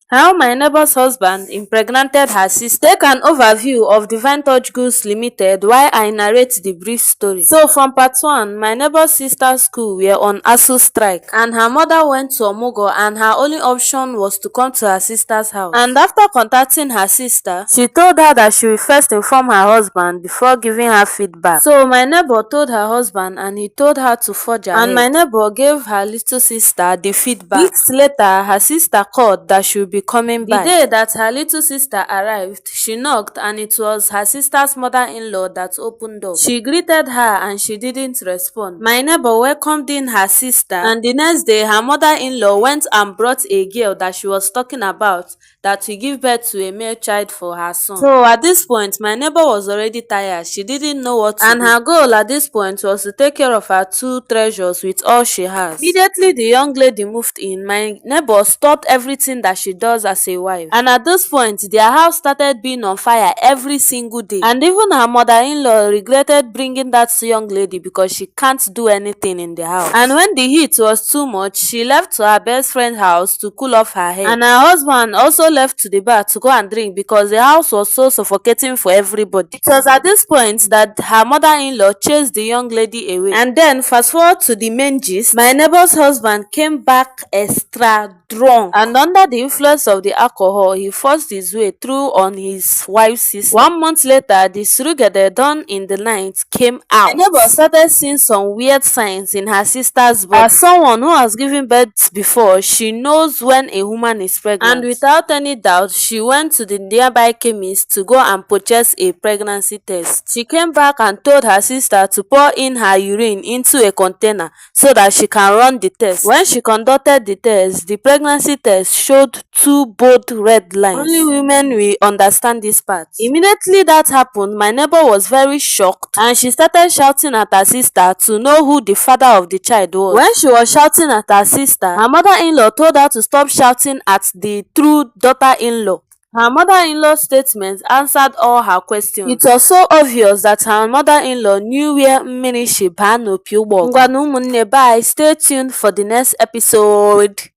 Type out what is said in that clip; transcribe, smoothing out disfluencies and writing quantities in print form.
How my neighbor's husband impregnated her sister. Take an overview of Divine Touch Goods Limited while I narrate the brief story. So from part 1, my neighbor's sister's school were on ASUU strike and her mother went to Omugo and her only option was to come to her sister's house. And after contacting her sister, she told her that she will first inform her husband before giving her feedback. So my neighbor told her husband and he told her to forge ahead. And my neighbor gave her little sister the feedback. Weeks later, her sister called that she would be coming back. The day that her little sister arrived, she knocked and it was her sister's mother-in-law that opened door. She greeted her and she didn't respond. My neighbor welcomed in her sister and the next day her mother-in-law went and brought a girl that she was talking about that will give birth to a male child for her son. So at this point, my neighbor was already tired. She didn't know what to do. And her goal at this point was to take care of her two treasures with all she has. Immediately the young lady moved in, my neighbor stopped everything that she does as a wife. And at this point, their house started being on fire every single day. And even her mother-in-law regretted bringing that young lady because she can't do anything in the house. And when the heat was too much, she left to her best friend's house to cool off her head. And her husband also left to the bar to go and drink because the house was so suffocating for everybody. It was at this point that her mother-in-law chased the young lady away. And then fast forward to the main gist, my neighbor's husband came back extra drunk and under the influence of the alcohol he forced his way through on his wife's sister. 1 month later, the surugede done in the night came out. My neighbor started seeing some weird signs in her sister's body. As someone who has given birth before, she knows when a woman is pregnant. And without any doubt, she went to the nearby chemist to go and purchase a pregnancy test. She came back and told her sister to pour in her urine into a container so that she can run the test. When she conducted the test, the pregnancy test showed two bold red lines. Only women will understand this part. Immediately that happened, my neighbor was very shocked and she started shouting at her sister to know who the father of the child was. When she was shouting at her sister, her mother-in-law told her to stop shouting at the true daughter-in-law. Her mother-in-law's statement answered all her questions. It was so obvious that her mother-in-law knew where mmiri si baa n'opi ụgbọgụrụ. Ngwanụ ụmụnne, bye. Stay tuned for the next episode.